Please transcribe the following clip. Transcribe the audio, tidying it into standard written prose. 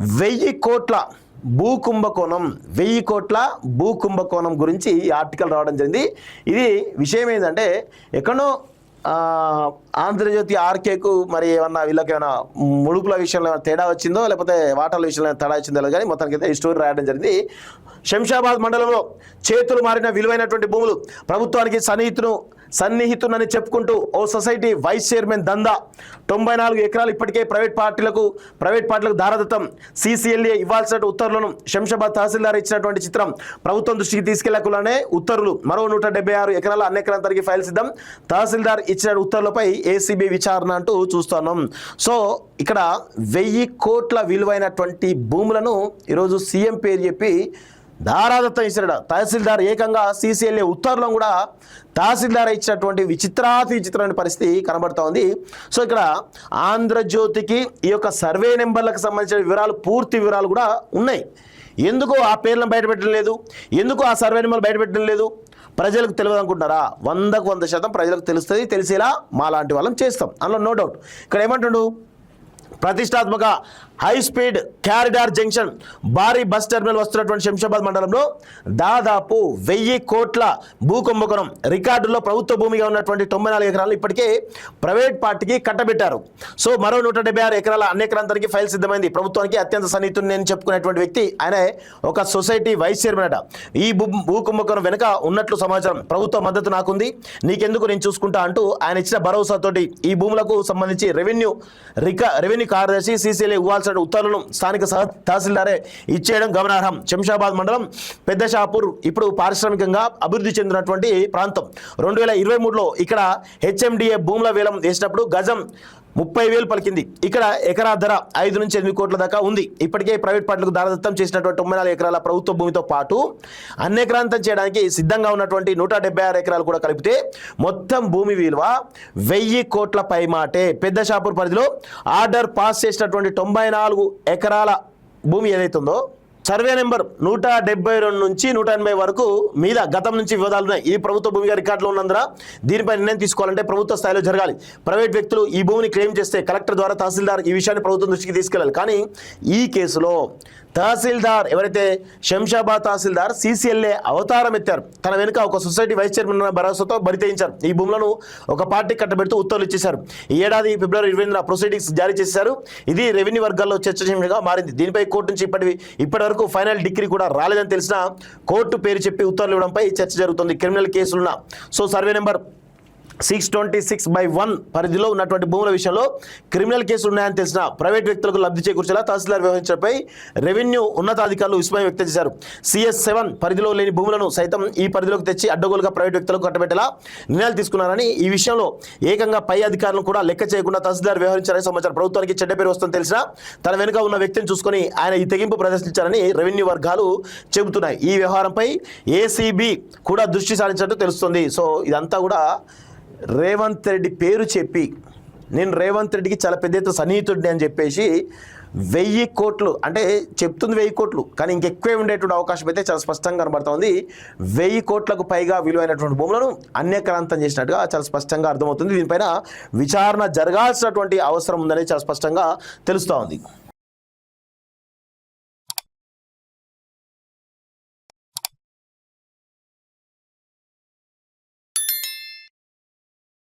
1000 కోట్ల భూ కుంభకోణం 1000 కోట్ల భూ కుంభకోణం గురించి ఈ ఆర్టికల్ రావడం జరిగింది. ఇది విషయం ఏంటంటే ఎక్కడో ఆంధ్రజ్యోతి ఆర్కేకు మరి ఏమన్నా వీళ్ళకి ఏమైనా ముడుపుల విషయంలో తేడా వచ్చిందో లేకపోతే వాటాల విషయంలో తేడా వచ్చిందో కానీ మొత్తానికి అయితే ఈ స్టోరీ రాయడం జరిగింది. శంషాబాద్ మండలంలో చేతులు మారిన విలువైనటువంటి భూములు ప్రభుత్వానికి సన్నిహితునని చెప్పుకుంటూ ఓ సొసైటీ వైస్ చైర్మన్ దందా 94 ఎకరాలు ఇప్పటికే ప్రైవేట్ పార్టీలకు దారదత్తం. సీసీఎల్ఏ ఇవ్వాల్సిన ఉత్తర్వులను శంషాబాద్ తహసీల్దార్ ఇచ్చినటువంటి చిత్రం ప్రభుత్వం దృష్టికి తీసుకెళ్లకుండానే ఉత్తర్వులు మరో 176 ఎకరాల అన్యక్రాంతానికి ఫైల్ సిద్ధం. తహసీల్దార్ ఇచ్చిన ఉత్తర్వులపై ఏసీబీ విచారణ అంటూ చూస్తున్నాం. సో ఇక్కడ 1000 కోట్ల విలువైనటువంటి భూములను ఈరోజు సీఎం పేరు చెప్పి దారాదత్తం ఇచ్చాడు తహసీల్దార్. ఏకంగా సీసీఎల్ఏ ఉత్తర్వులను కూడా తహసీల్దార్ ఇచ్చినటువంటి విచిత్రమైన పరిస్థితి కనబడుతూ ఉంది. సో ఇక్కడ ఆంధ్రజ్యోతికి ఈ యొక్క సర్వే నెంబర్లకు సంబంధించిన వివరాలు పూర్తి వివరాలు కూడా ఉన్నాయి. ఎందుకు ఆ పేర్లను బయటపెట్టడం లేదు, ఎందుకు ఆ సర్వే నెంబర్లు బయటపెట్టడం లేదు, ప్రజలకు తెలియదు అనుకుంటున్నారా? 100% ప్రజలకు తెలుస్తుంది. తెలిసేలా మా లాంటి వాళ్ళం చేస్తాం, అందులో నో డౌట్. ఇక్కడ ఏమంటుండు, ప్రతిష్టాత్మక హై స్పీడ్ క్యారిడార్ జంక్షన్ భారీ బస్ టెర్మినల్ వస్తున్నటువంటి శంషాబాద్ మండలంలో దాదాపు 1000 కోట్ల భూ కుంభకోణం రికార్డుల్లో ప్రభుత్వ భూమిగా ఉన్నటువంటి 94 ఎకరాలను ఇప్పటికే ప్రైవేట్ పార్టీకి కట్టబెట్టారు. సో మరో 176 ఎకరాల అన్యక్రాంతానికి ఫైల్ సిద్ధమైంది. ప్రభుత్వానికి అత్యంత సన్నిహితుడు నేను చెప్పుకునేటువంటి వ్యక్తి ఆయన ఒక సొసైటీ వైస్ చైర్మన్ అట. ఈ భూ కుంభకోణం వెనుక ఉన్నట్లు సమాచారం. ప్రభుత్వ మద్దతు నాకుంది, నీకెందుకు నేను చూసుకుంటా అంటూ ఆయన ఇచ్చిన భరోసాతోటి ఈ భూములకు సంబంధించి రెవెన్యూ కార్యదర్శి సీసీఎల్ఏ ఇవ్వాల్సిన ఉత్తర్వులను స్థానిక తహసీల్దారే ఇచ్చేయడం గమనార్హం. శంషాబాద్ మండలం పెద్ద షాపూర్ ఇప్పుడు పారిశ్రామికంగా అభివృద్ధి చెందినటువంటి ప్రాంతం. 2023లో ఇక్కడ హెచ్ఎండిఏ భూముల వేలం వేసినప్పుడు గజం 30,000 పలికింది. ఇక్కడ ఎకరా ధర 5 నుంచి 8 కోట్ల దాకా ఉంది. ఇప్పటికే ప్రైవేట్ పార్టీలకు దారదత్తం చేసినటువంటి 94 ఎకరాల ప్రభుత్వ భూమితో పాటు అన్యక్రాంతం చేయడానికి సిద్ధంగా ఉన్నటువంటి 176 ఎకరాలు కూడా కలిపితే మొత్తం భూమి విలువ 1000 కోట్ల పైమాటే. పెద్ద షాపూర్ పరిధిలో ఆర్డర్ పాస్ చేసినటువంటి 94 ఎకరాల భూమి ఏదైతుందో సర్వే నెంబర్ 172 నుంచి 180 వరకు మీద గతం నుంచి వివాదాలు ఉన్నాయి. ఈ ప్రభుత్వ భూమిగా రికార్డులో ఉన్నందున దీనిపై నిర్ణయం తీసుకోవాలంటే ప్రభుత్వ స్థాయిలో జరగాలి. ప్రైవేట్ వ్యక్తులు ఈ భూమిని క్లెయిమ్ చేస్తే కలెక్టర్ ద్వారా తహసీల్దార్ ఈ విషయాన్ని ప్రభుత్వం దృష్టికి తీసుకెళ్లాలి. కానీ ఈ కేసులో తహసీల్దార్ ఎవరైతే శంషాబాద్ తహసీల్దార్ సీసీఎల్ఏ అవతారం ఎత్తారు. తన వెనుక ఒక సొసైటీ వైస్ చైర్మన్ భరోసాతో బరితేయించారు. ఈ భూములను ఒక పార్టీ కట్టబెడుతూ ఉత్తర్వులు ఇచ్చేశారు. ఈ ఏడాది ఫిబ్రవరి 20న ప్రొసీడింగ్స్ జారీ చేశారు. ఇది రెవెన్యూ వర్గాల్లో చర్చనీయంగా మారింది. దీనిపై కోర్టు నుంచి ఇప్పటి వరకు ఫైనల్ డిగ్రీ కూడా రాలేదని తెలిసిన కోర్టు పేరు చెప్పి ఉత్తర్వులు ఇవ్వడంపై చర్చ జరుగుతుంది. క్రిమినల్ కేసులున్న సో సర్వే నెంబర్ 626/1 పరిధిలో ఉన్నటువంటి భూముల విషయంలో క్రిమినల్ కేసులు ఉన్నాయని తెలిసిన ప్రైవేట్ వ్యక్తులకు లబ్ధి చేకూర్చేలా తహసీల్దార్ వ్యవహరించడంపై రెవెన్యూ ఉన్నతాధికారులు విస్మయం వ్యక్తం చేశారు. CS7 పరిధిలో లేని భూములను సైతం ఈ పరిధిలోకి తెచ్చి అడ్డగోలుగా ప్రైవేట్ వ్యక్తులకు కట్టబెట్టేలా నిర్ణయాలు తీసుకున్నారని, ఈ విషయంలో ఏకంగా పై అధికారులను కూడా లెక్క చేయకుండా తహసీల్దార్ వ్యవహరించారని సమాచారం. ప్రభుత్వానికి చెడ్డ పేరు వస్తుందని తెలిసినా తన వెనుక ఉన్న వ్యక్తిని చూసుకొని ఆయన ఈ తెగింపు ప్రదర్శించారని రెవెన్యూ వర్గాలు చెబుతున్నాయి. ఈ వ్యవహారంపై ఏసీబీ కూడా దృష్టి సారించినట్టు తెలుస్తుంది. సో ఇదంతా కూడా రేవంత్ రెడ్డి పేరు చెప్పి నేను రేవంత్ రెడ్డికి చాలా పెద్ద ఎత్తున సన్నిహితుడిని అని చెప్పేసి 1000 కోట్లు అంటే చెప్తుంది 1000 కోట్లు కానీ ఇంకెక్కువే ఉండేటువంటి అవకాశం అయితే చాలా స్పష్టంగా కనబడుతుంది. 1000 కోట్లకు పైగా విలువైనటువంటి భూములను అన్యక్రాంతం చేసినట్టుగా చాలా స్పష్టంగా అర్థమవుతుంది. దీనిపైన విచారణ జరగాల్సినటువంటి అవసరం ఉందనేది చాలా స్పష్టంగా తెలుస్తూ ఉంది.